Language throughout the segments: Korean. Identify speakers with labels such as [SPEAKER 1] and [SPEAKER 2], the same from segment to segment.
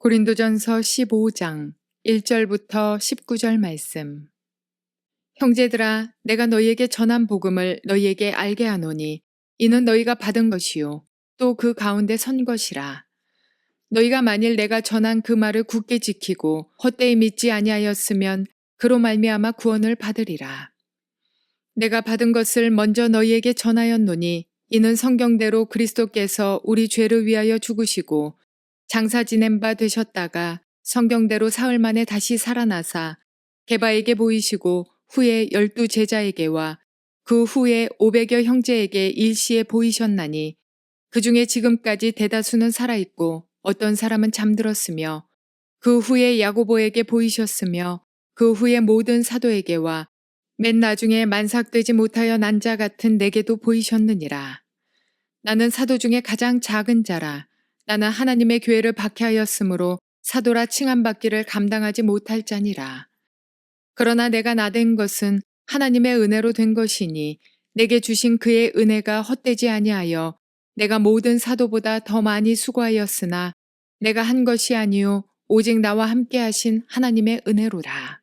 [SPEAKER 1] 고린도전서 15장 1절부터 19절 말씀. 형제들아, 내가 너희에게 전한 복음을 너희에게 알게 하노니 이는 너희가 받은 것이요 또 그 가운데 선 것이라. 너희가 만일 내가 전한 그 말을 굳게 지키고 헛되이 믿지 아니하였으면 그로 말미암아 구원을 받으리라. 내가 받은 것을 먼저 너희에게 전하였노니 이는 성경대로 그리스도께서 우리 죄를 위하여 죽으시고 장사 지낸 바 되셨다가 성경대로 사흘 만에 다시 살아나사 게바에게 보이시고 후에 12 제자에게와 그 후에 500여 형제에게 일시에 보이셨나니 그 중에 지금까지 대다수는 살아있고 어떤 사람은 잠들었으며 그 후에 야고보에게 보이셨으며 그 후에 모든 사도에게와 맨 나중에 만삭되지 못하여 난 자 같은 내게도 보이셨느니라. 나는 사도 중에 가장 작은 자라. 나는 하나님의 교회를 박해하였으므로 사도라 칭함받기를 감당하지 못할 자니라. 그러나 내가 나된 것은 하나님의 은혜로 된 것이니 내게 주신 그의 은혜가 헛되지 아니하여 내가 모든 사도보다 더 많이 수고하였으나 내가 한 것이 아니요 오직 나와 함께 하신 하나님의 은혜로라.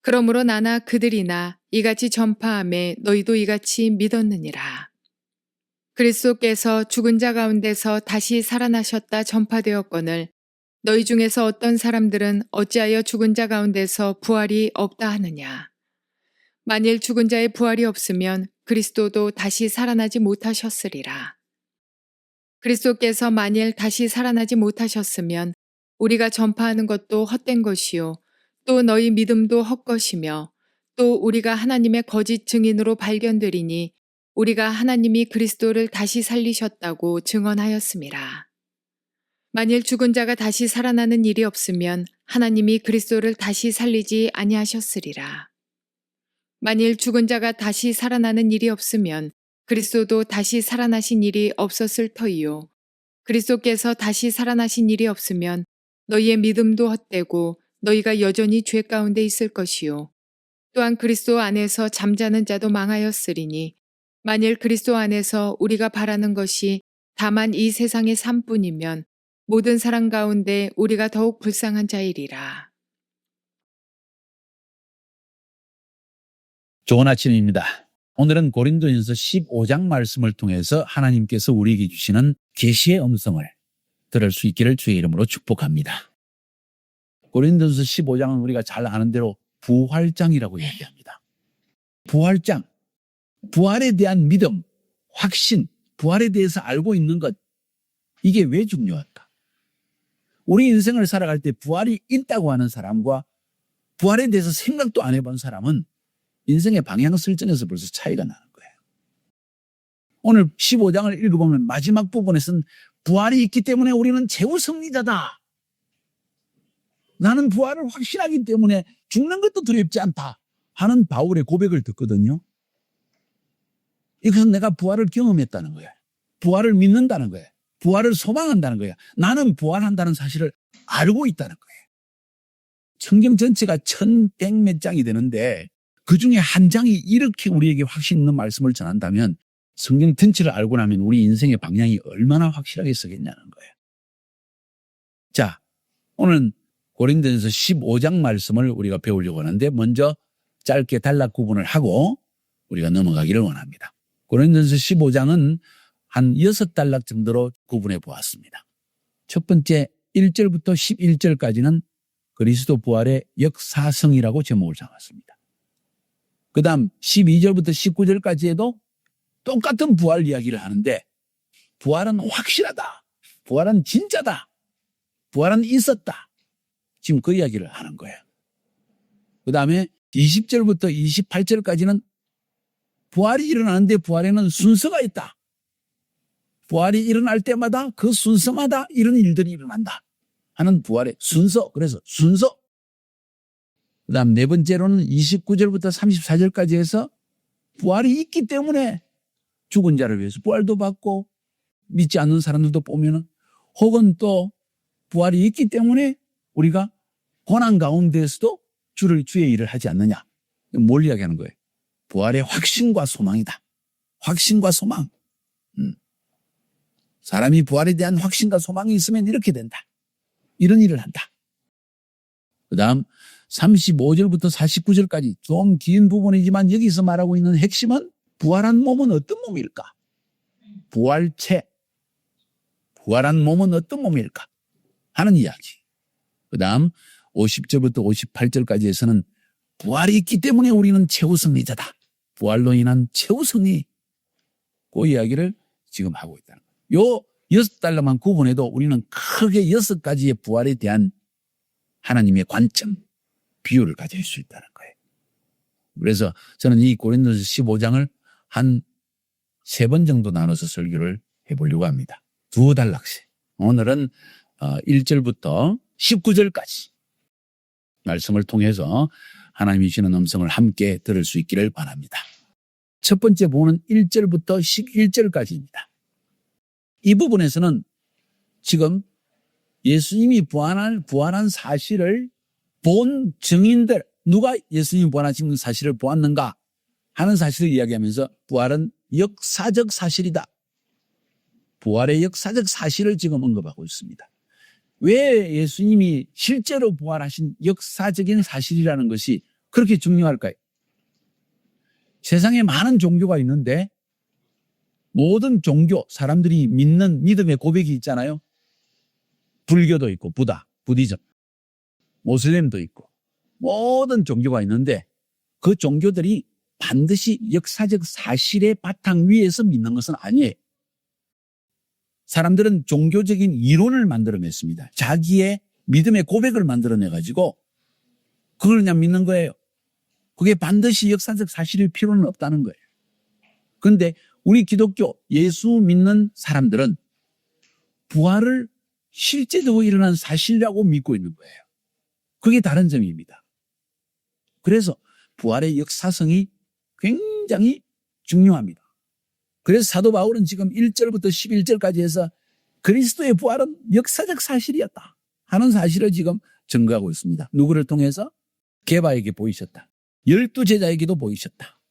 [SPEAKER 1] 그러므로 나나 그들이나 이같이 전파함에 너희도 이같이 믿었느니라. 그리스도께서 죽은 자 가운데서 다시 살아나셨다 전파되었거늘 너희 중에서 어떤 사람들은 어찌하여 죽은 자 가운데서 부활이 없다 하느냐. 만일 죽은 자의 부활이 없으면 그리스도도 다시 살아나지 못하셨으리라. 그리스도께서 만일 다시 살아나지 못하셨으면 우리가 전파하는 것도 헛된 것이요 또 너희 믿음도 헛것이며 또 우리가 하나님의 거짓 증인으로 발견되리니 우리가 하나님이 그리스도를 다시 살리셨다고 증언하였음이라. 만일 죽은 자가 다시 살아나는 일이 없으면 하나님이 그리스도를 다시 살리지 아니하셨으리라. 만일 죽은 자가 다시 살아나는 일이 없으면 그리스도도 다시 살아나신 일이 없었을 터이요. 그리스도께서 다시 살아나신 일이 없으면 너희의 믿음도 헛되고 너희가 여전히 죄 가운데 있을 것이요. 또한 그리스도 안에서 잠자는 자도 망하였으리니 만일 그리스도 안에서 우리가 바라는 것이 다만 이 세상의 삶뿐이면 모든 사람 가운데 우리가 더욱 불쌍한 자이리라.
[SPEAKER 2] 좋은 아침입니다. 오늘은 고린도전서 15장 말씀을 통해서 하나님께서 우리에게 주시는 계시의 음성을 들을 수 있기를 주의 이름으로 축복합니다. 고린도전서 15장은 우리가 잘 아는 대로 부활장이라고 얘기합니다. 부활장, 부활에 대한 믿음, 확신, 부활에 대해서 알고 있는 것, 이게 왜 중요할까? 우리 인생을 살아갈 때 부활이 있다고 하는 사람과 부활에 대해서 생각도 안 해본 사람은 인생의 방향 설정에서 벌써 차이가 나는 거예요. 오늘 15장을 읽어보면 마지막 부분에서는 부활이 있기 때문에 우리는 최후 승리자다. 나는 부활을 확신하기 때문에 죽는 것도 두렵지 않다 하는 바울의 고백을 듣거든요. 이것은 내가 부활을 경험했다는 거예요. 부활을 믿는다는 거예요. 부활을 소망한다는 거예요. 나는 부활한다는 사실을 알고 있다는 거예요. 성경 전체가 1100몇 장이 되는데 그중에 한 장이 이렇게 우리에게 확신 있는 말씀을 전한다면 성경 전체를 알고 나면 우리 인생의 방향이 얼마나 확실하게 서겠냐는 거예요. 자, 오늘 고린도전서 15장 말씀을 우리가 배우려고 하는데 먼저 짧게 단락 구분을 하고 우리가 넘어가기를 원합니다. 고린도전서 15장은 한 6단락 정도로 구분해 보았습니다. 첫 번째 1절부터 11절까지는 그리스도 부활의 역사성이라고 제목을 잡았습니다. 그 다음 12절부터 19절까지에도 똑같은 부활 이야기를 하는데 부활은 확실하다. 부활은 진짜다. 부활은 있었다. 지금 그 이야기를 하는 거예요. 그 다음에 20절부터 28절까지는 부활이 일어나는데 부활에는 순서가 있다. 부활이 일어날 때마다 그 순서마다 이런 일들이 일어난다 하는 부활의 순서. 그래서 순서. 그 다음 네 번째로는 29절부터 34절까지 해서 부활이 있기 때문에 죽은 자를 위해서 부활도 받고 믿지 않는 사람들도 보면은 혹은 또 부활이 있기 때문에 우리가 고난 가운데에서도 주의 일을 하지 않느냐. 뭘 이야기하는 거예요? 부활의 확신과 소망이다. 확신과 소망. 사람이 부활에 대한 확신과 소망이 있으면 이렇게 된다. 이런 일을 한다. 그 다음 35절부터 49절까지 좀 긴 부분이지만 여기서 말하고 있는 핵심은 부활한 몸은 어떤 몸일까? 부활체. 부활한 몸은 어떤 몸일까? 하는 이야기. 그 다음 50절부터 58절까지에서는 부활이 있기 때문에 우리는 최후 승리자다. 부활로 인한 최후 승리. 그 이야기를 지금 하고 있다는 거예요. 요 6달러만 구분해도 우리는 크게 6가지의 부활에 대한 하나님의 관점, 비유를 가질 수 있다는 거예요. 그래서 저는 이 고린도서 15장을 한 3번 정도 나눠서 설교를 해보려고 합니다. 2단락씩. 오늘은 1절부터 19절까지 말씀을 통해서 하나님이 주시는 음성을 함께 들을 수 있기를 바랍니다. 첫 번째 부분은 1절부터 11절까지입니다. 이 부분에서는 지금 예수님이 부활한 사실을 본 증인들, 누가 예수님이 부활하신 사실을 보았는가 하는 사실을 이야기하면서 부활은 역사적 사실이다. 부활의 역사적 사실을 지금 언급하고 있습니다. 왜 예수님이 실제로 부활하신 역사적인 사실이라는 것이 그렇게 중요할까요? 세상에 많은 종교가 있는데 모든 종교, 사람들이 믿는 믿음의 고백이 있잖아요. 불교도 있고 부디즘, 모슬렘도 있고 모든 종교가 있는데 그 종교들이 반드시 역사적 사실의 바탕 위에서 믿는 것은 아니에요. 사람들은 종교적인 이론을 만들어냈습니다. 자기의 믿음의 고백을 만들어내가지고 그걸 그냥 믿는 거예요. 그게 반드시 역사적 사실일 필요는 없다는 거예요. 그런데 우리 기독교 예수 믿는 사람들은 부활을 실제적으로 일어난 사실이라고 믿고 있는 거예요. 그게 다른 점입니다. 그래서 부활의 역사성이 굉장히 중요합니다. 그래서 사도 바울은 지금 1절부터 11절까지 해서 그리스도의 부활은 역사적 사실이었다 하는 사실을 지금 증거하고 있습니다. 누구를 통해서? 게바에게 보이셨다. 12제자에게도 보이셨다.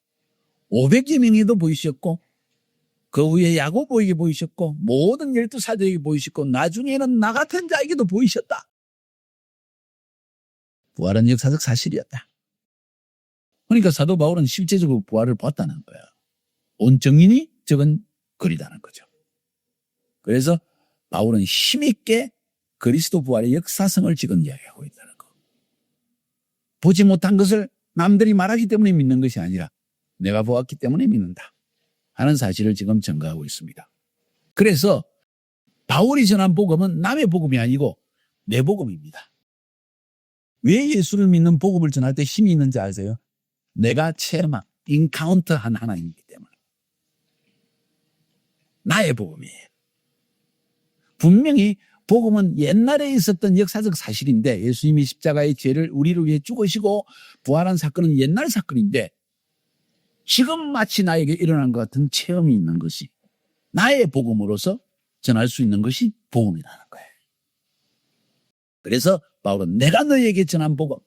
[SPEAKER 2] 500여 명에도 보이셨고 그 후에 야고보에게 보이셨고 모든 12사도에게 보이셨고 나중에는 나 같은 자에게도 보이셨다. 부활은 역사적 사실이었다. 그러니까 사도 바울은 실제적으로 부활을 봤다는 거야. 온 증인이 적은 글이라는 거죠. 그래서 바울은 힘있게 그리스도 부활의 역사성을 지금 이야기하고 있다는 거. 보지 못한 것을 남들이 말하기 때문에 믿는 것이 아니라 내가 보았기 때문에 믿는다 하는 사실을 지금 증거하고 있습니다. 그래서 바울이 전한 복음은 남의 복음이 아니고 내 복음입니다. 왜 예수를 믿는 복음을 전할 때 힘이 있는지 아세요? 내가 체험한, 인카운터한 하나님이기 때문에. 나의 복음이에요. 분명히 복음은 옛날에 있었던 역사적 사실인데 예수님이 십자가의 죄를 우리를 위해 죽으시고 부활한 사건은 옛날 사건인데 지금 마치 나에게 일어난 것 같은 체험이 있는 것이 나의 복음으로서 전할 수 있는 것이 복음이라는 거예요. 그래서 바울은 내가 너희에게 전한 복음,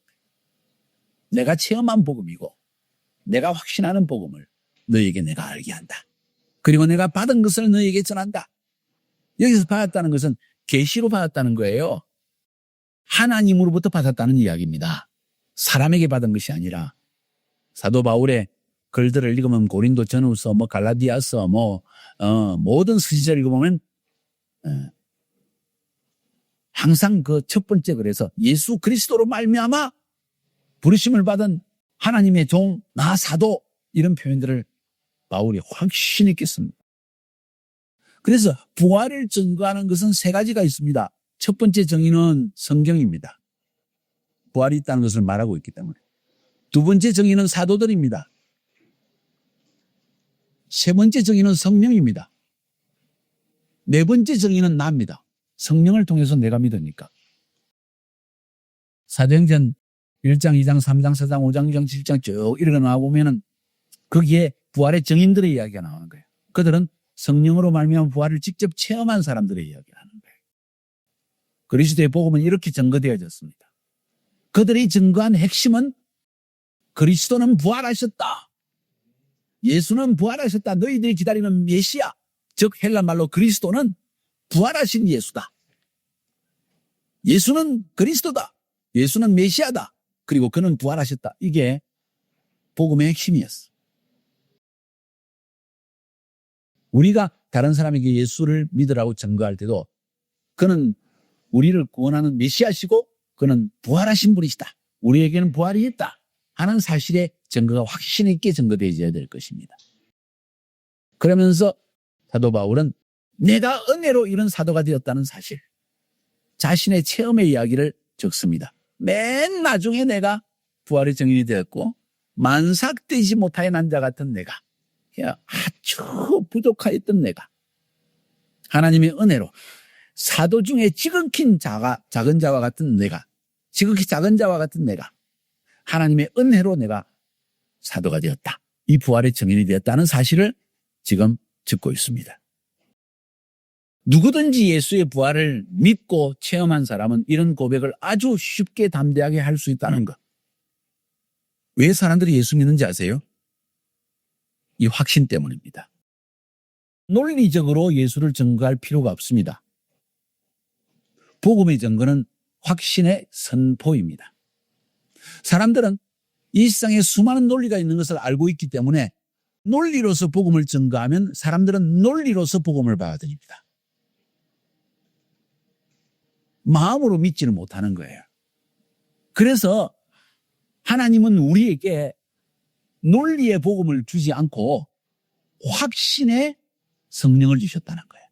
[SPEAKER 2] 내가 체험한 복음이고 내가 확신하는 복음을 너희에게 내가 알게 한다. 그리고 내가 받은 것을 너희에게 전한다. 여기서 받았다는 것은 계시로 받았다는 거예요. 하나님으로부터 받았다는 이야기입니다. 사람에게 받은 것이 아니라 사도 바울의 글들을 읽으면 고린도 전후서, 갈라디아서, 모든 서지자를 읽어보면 항상 그 첫 번째 글에서 예수 그리스도로 말미암아 부르심을 받은 하나님의 종, 나 사도 이런 표현들을 바울이 확신 있게 씁니다. 그래서 부활을 증거하는 것은 3가지가 있습니다. 첫 번째 정의는 성경입니다. 부활이 있다는 것을 말하고 있기 때문에. 두 번째 정의는 사도들입니다. 세 번째 정의는 성령입니다. 네 번째 정의는 나입니다. 성령을 통해서 내가 믿으니까. 사도행전 1장, 2장, 3장, 4장, 5장, 6장, 7장 쭉 이렇게 나와보면은 거기에 부활의 증인들의 이야기가 나오는 거예요. 그들은 성령으로 말미암아 부활을 직접 체험한 사람들의 이야기를 하는 거예요. 그리스도의 복음은 이렇게 증거되어졌습니다. 그들이 증거한 핵심은 그리스도는 부활하셨다. 예수는 부활하셨다. 너희들이 기다리는 메시아, 즉 헬라 말로 그리스도는 부활하신 예수다. 예수는 그리스도다. 예수는 메시아다. 그리고 그는 부활하셨다. 이게 복음의 핵심이었어. 우리가 다른 사람에게 예수를 믿으라고 증거할 때도 그는 우리를 구원하는 메시아시고 그는 부활하신 분이시다. 우리에게는 부활이 있다 하는 사실의 증거가 확신 있게 증거되어야 될 것입니다. 그러면서 사도 바울은 내가 은혜로 이런 사도가 되었다는 사실, 자신의 체험의 이야기를 적습니다. 맨 나중에 내가 부활의 증인이 되었고 만삭되지 못하여 난 자 같은 내가, 아주 부족하였던 내가 하나님의 은혜로 사도 중에 지극히 작은 자와 같은 내가, 지극히 작은 자와 같은 내가 하나님의 은혜로 내가 사도가 되었다. 이 부활의 증인이 되었다는 사실을 지금 듣고 있습니다. 누구든지 예수의 부활을 믿고 체험한 사람은 이런 고백을 아주 쉽게 담대하게 할 수 있다는 것. 왜 사람들이 예수 믿는지 아세요? 이 확신 때문입니다. 논리적으로 예수를 증거할 필요가 없습니다. 복음의 증거는 확신의 선포입니다. 사람들은 이 세상에 수많은 논리가 있는 것을 알고 있기 때문에 논리로서 복음을 증거하면 사람들은 논리로서 복음을 받아들입니다. 마음으로 믿지는 못하는 거예요. 그래서 하나님은 우리에게 논리의 복음을 주지 않고 확신의 성령을 주셨다는 거예요.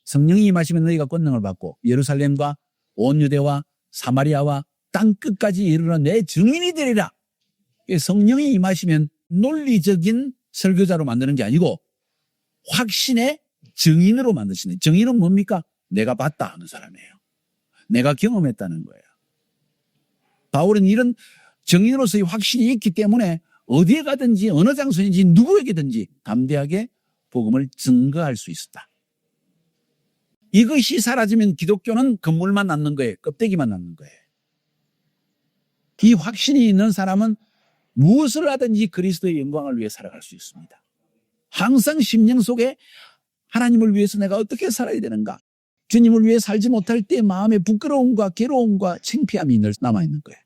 [SPEAKER 2] 성령이 임하시면 너희가 권능을 받고 예루살렘과 온 유대와 사마리아와 땅 끝까지 이르러 내 증인이 되리라. 성령이 임하시면 논리적인 설교자로 만드는 게 아니고 확신의 증인으로 만드시는. 증인은 뭡니까? 내가 봤다 하는 사람이에요. 내가 경험했다는 거예요. 바울은 이런 증인으로서의 확신이 있기 때문에 어디에 가든지 어느 장소인지 누구에게든지 담대하게 복음을 증거할 수 있었다. 이것이 사라지면 기독교는 건물만 남는 거예요. 껍데기만 남는 거예요. 이 확신이 있는 사람은 무엇을 하든지 그리스도의 영광을 위해 살아갈 수 있습니다. 항상 심령 속에 하나님을 위해서 내가 어떻게 살아야 되는가, 주님을 위해 살지 못할 때 마음의 부끄러움과 괴로움과 창피함이 늘 남아있는 거예요.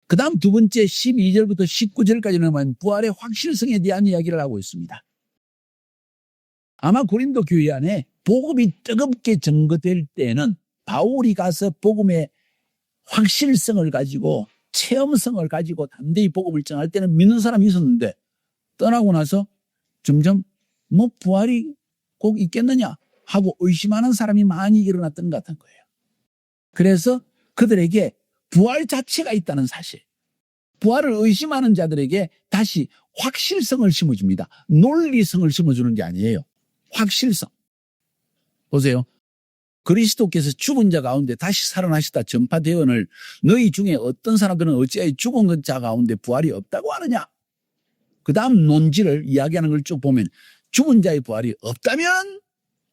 [SPEAKER 2] 그 다음 두 번째 12절부터 19절까지는 보면 부활의 확실성에 대한 이야기를 하고 있습니다. 아마 고린도 교회 안에 복음이 뜨겁게 증거될 때는 바울이 가서 복음의 확실성을 가지고 체험성을 가지고 담대히 복음을 전할 때는 믿는 사람이 있었는데 떠나고 나서 점점 부활이 꼭 있겠느냐 하고 의심하는 사람이 많이 일어났던 것 같은 거예요. 그래서 그들에게 부활 자체가 있다는 사실, 부활을 의심하는 자들에게 다시 확실성을 심어줍니다. 논리성을 심어주는 게 아니에요. 확실성. 보세요. 그리스도께서 죽은 자 가운데 다시 살아나시다 전파되언을 너희 중에 어떤 사람들은 어찌하여 죽은 자 가운데 부활이 없다고 하느냐. 그 다음 논지를 이야기하는 걸 쭉 보면 죽은 자의 부활이 없다면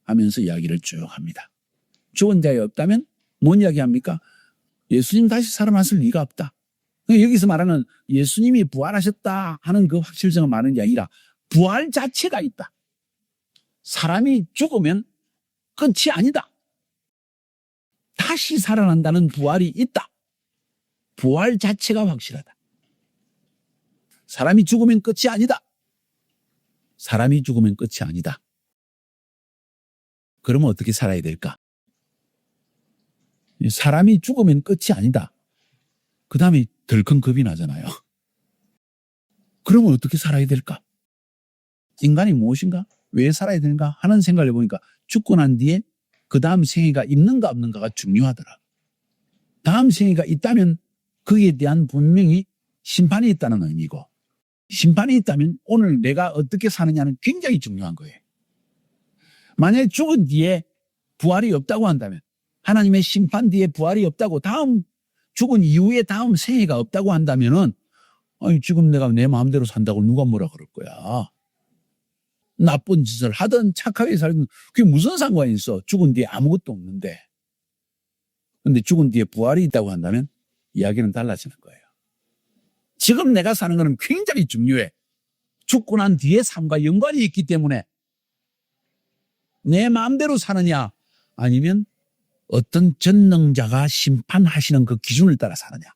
[SPEAKER 2] 하면서 이야기를 쭉 합니다. 죽은 자의 없다면 뭔 이야기합니까? 예수님 다시 살아났을 리가 없다. 여기서 말하는 예수님이 부활하셨다 하는 그 확실성을 말하는 게 아니라 부활 자체가 있다. 사람이 죽으면 끝이 아니다. 다시 살아난다는 부활이 있다. 부활 자체가 확실하다. 사람이 죽으면 끝이 아니다. 사람이 죽으면 끝이 아니다. 그러면 어떻게 살아야 될까? 사람이 죽으면 끝이 아니다. 그 다음에 덜컹 겁이 나잖아요. 그러면 어떻게 살아야 될까? 인간이 무엇인가? 왜 살아야 되는가? 하는 생각을 해보니까 죽고 난 뒤에 그 다음 생애가 있는가 없는가가 중요하더라. 다음 생애가 있다면 거기에 대한 분명히 심판이 있다는 의미고, 심판이 있다면 오늘 내가 어떻게 사느냐는 굉장히 중요한 거예요. 만약에 죽은 뒤에 부활이 없다고 한다면, 하나님의 심판 뒤에 부활이 없다고, 다음 죽은 이후에 다음 생애가 없다고 한다면은 지금 내가 내 마음대로 산다고 누가 뭐라 그럴 거야. 나쁜 짓을 하든 착하게 살든 그게 무슨 상관이 있어. 죽은 뒤에 아무것도 없는데. 그런데 죽은 뒤에 부활이 있다고 한다면 이야기는 달라지는 거예요. 지금 내가 사는 거는 굉장히 중요해. 죽고 난 뒤에 삶과 연관이 있기 때문에 내 마음대로 사느냐 아니면 어떤 전능자가 심판하시는 그 기준을 따라 사느냐.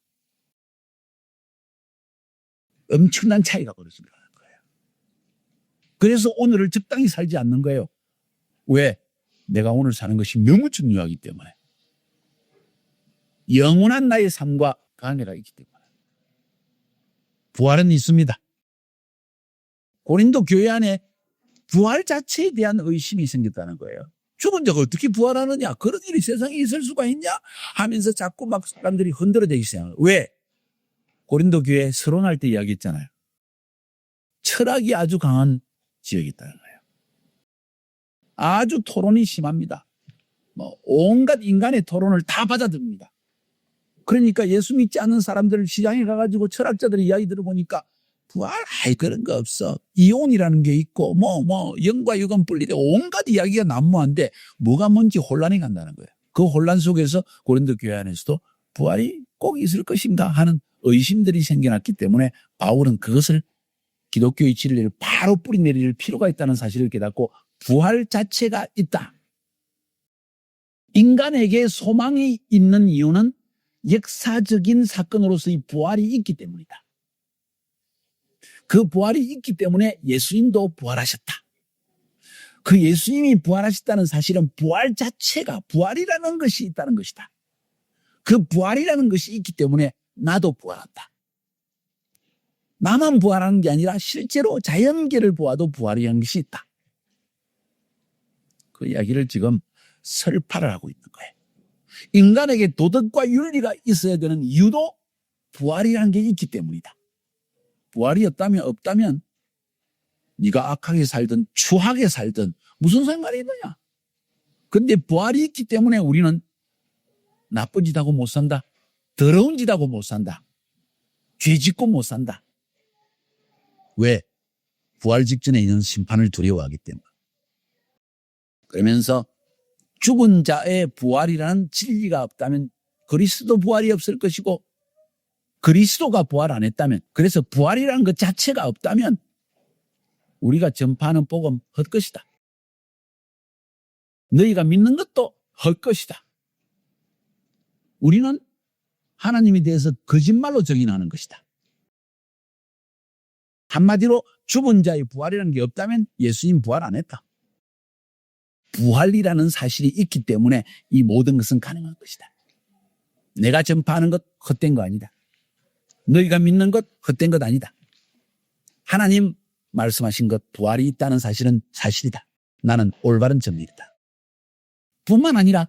[SPEAKER 2] 엄청난 차이가 벌어진다는 거예요. 그래서 오늘을 적당히 살지 않는 거예요. 왜? 내가 오늘 사는 것이 너무 중요하기 때문에. 영원한 나의 삶과 관계가 있기 때문에. 부활은 있습니다. 고린도 교회 안에 부활 자체에 대한 의심이 생겼다는 거예요. 죽은 자가 어떻게 부활하느냐? 그런 일이 세상에 있을 수가 있냐? 하면서 자꾸 막 사람들이 흔들어지기 시작해요. 왜? 고린도 교회 서론할 때 이야기했잖아요. 철학이 아주 강한 지역이 있다는 거예요. 아주 토론이 심합니다. 온갖 인간의 토론을 다 받아듭니다. 그러니까 예수 믿지 않는 사람들 시장에 가가지고 철학자들의 이야기 들어보니까 부활, 그런 거 없어. 이혼이라는 게 있고, 영과 육은 분리돼. 온갖 이야기가 난무한데 뭐가 뭔지 혼란이 간다는 거예요. 그 혼란 속에서 고린도 교회 안에서도 부활이 꼭 있을 것인가 하는 의심들이 생겨났기 때문에 바울은 그것을 기독교의 진리를 바로 뿌리내릴 필요가 있다는 사실을 깨닫고 부활 자체가 있다. 인간에게 소망이 있는 이유는 역사적인 사건으로서의 부활이 있기 때문이다. 그 부활이 있기 때문에 예수님도 부활하셨다. 그 예수님이 부활하셨다는 사실은 부활 자체가 부활이라는 것이 있다는 것이다. 그 부활이라는 것이 있기 때문에 나도 부활한다. 나만 부활하는 게 아니라 실제로 자연계를 보아도 부활이라는 것이 있다. 그 이야기를 지금 설파를 하고 있는 거예요. 인간에게 도덕과 윤리가 있어야 되는 이유도 부활이라는 게 있기 때문이다. 부활이 없다면 네가 악하게 살든 추하게 살든 무슨 상관이 있느냐. 그런데 부활이 있기 때문에 우리는 나쁜 짓 하고 못 산다. 더러운 짓 하고 못 산다. 죄 짓고 못 산다. 왜? 부활 직전에 있는 심판을 두려워하기 때문에. 그러면서 죽은 자의 부활이라는 진리가 없다면 그리스도 부활이 없을 것이고 그리스도가 부활 안 했다면, 그래서 부활이라는 것 자체가 없다면 우리가 전파하는 복음 헛것이다. 너희가 믿는 것도 헛것이다. 우리는 하나님에 대해서 거짓말로 정의하는 것이다. 한마디로 죽은 자의 부활이라는 게 없다면 예수님 부활 안 했다. 부활이라는 사실이 있기 때문에 이 모든 것은 가능한 것이다. 내가 전파하는 것 헛된 거 아니다. 너희가 믿는 것 헛된 것 아니다. 하나님 말씀하신 것 부활이 있다는 사실은 사실이다. 나는 올바른真理이다. 뿐만 아니라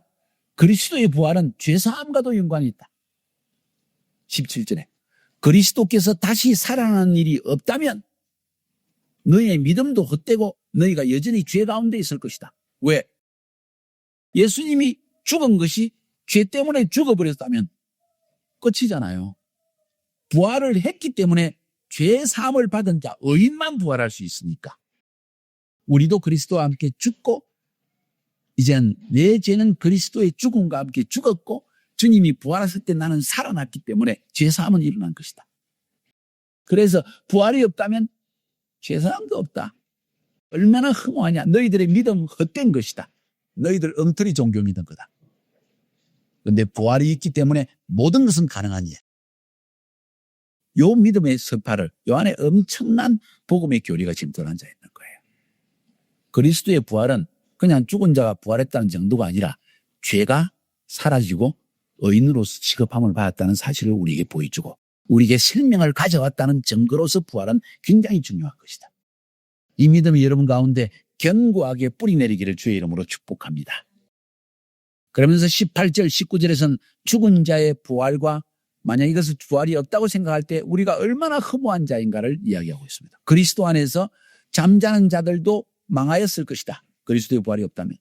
[SPEAKER 2] 그리스도의 부활은 죄사함과도 연관이 있다. 17절에 그리스도께서 다시 살아나는 일이 없다면 너희의 믿음도 헛되고 너희가 여전히 죄 가운데 있을 것이다. 왜? 예수님이 죽은 것이 죄 때문에 죽어버렸다면 끝이잖아요. 부활을 했기 때문에 죄 사함을 받은 자 의인만 부활할 수 있으니까 우리도 그리스도와 함께 죽고 이젠 내 죄는 그리스도의 죽음과 함께 죽었고 주님이 부활하실 때 나는 살아났기 때문에 죄 사함은 일어난 것이다. 그래서 부활이 없다면 죄 사함도 없다. 얼마나 허무하냐. 너희들의 믿음 헛된 것이다. 너희들 엉터리 종교 믿은 거다. 그런데 부활이 있기 때문에 모든 것은 가능하니 요 믿음의 설파를 요 안에 엄청난 복음의 교리가 지금 들어앉아 있는 거예요. 그리스도의 부활은 그냥 죽은 자가 부활했다는 정도가 아니라 죄가 사라지고 의인으로서 취급함을 받았다는 사실을 우리에게 보여주고 우리에게 생명을 가져왔다는 증거로서 부활은 굉장히 중요한 것이다. 이 믿음이 여러분 가운데 견고하게 뿌리내리기를 주의 이름으로 축복합니다. 그러면서 18절, 19절에서는 죽은 자의 부활과 만약 이것을 부활이 없다고 생각할 때 우리가 얼마나 허무한 자인가를 이야기하고 있습니다. 그리스도 안에서 잠자는 자들도 망하였을 것이다. 그리스도의 부활이 없다면.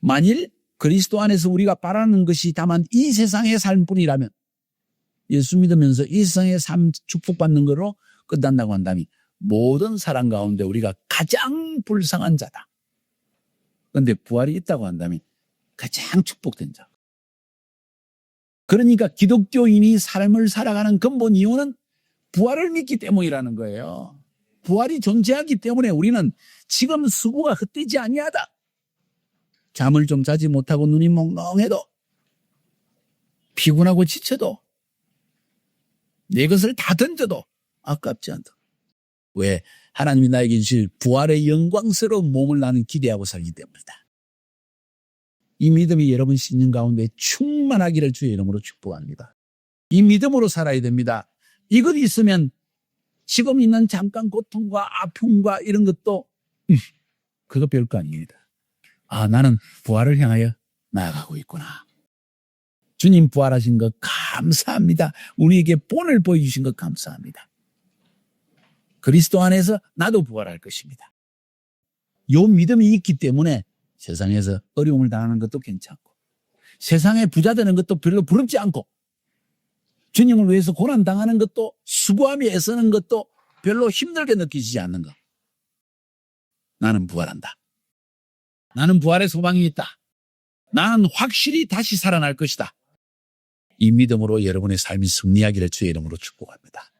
[SPEAKER 2] 만일 그리스도 안에서 우리가 바라는 것이 다만 이 세상의 삶뿐이라면 예수 믿으면서 이 세상의 삶 축복받는 거로 끝난다고 한다면 모든 사람 가운데 우리가 가장 불쌍한 자다. 그런데 부활이 있다고 한다면 가장 축복된 자. 그러니까 기독교인이 삶을 살아가는 근본 이유는 부활을 믿기 때문이라는 거예요. 부활이 존재하기 때문에 우리는 지금 수고가 헛되지 아니하다. 잠을 좀 자지 못하고 눈이 몽롱해도 피곤하고 지쳐도 내 것을 다 던져도 아깝지 않다. 왜? 하나님이 나에게 주실 부활의 영광스러운 몸을 나는 기대하고 살기 때문이다. 이 믿음이 여러분 신령 가운데 충만하기를 주의 이름으로 축복합니다. 이 믿음으로 살아야 됩니다. 이것 있으면 지금 있는 잠깐 고통과 아픔과 이런 것도 그거 별거 아닙니다. 아, 나는 부활을 향하여 나아가고 있구나. 주님 부활하신 것 감사합니다. 우리에게 본을 보여주신 것 감사합니다. 그리스도 안에서 나도 부활할 것입니다. 요 믿음이 있기 때문에 세상에서 어려움을 당하는 것도 괜찮고 세상에 부자 되는 것도 별로 부럽지 않고 주님을 위해서 고난당하는 것도 수고하며 애쓰는 것도 별로 힘들게 느끼지 않는 것. 나는 부활한다. 나는 부활의 소망이 있다. 나는 확실히 다시 살아날 것이다. 이 믿음으로 여러분의 삶이 승리하기를 주의 이름으로 축복합니다.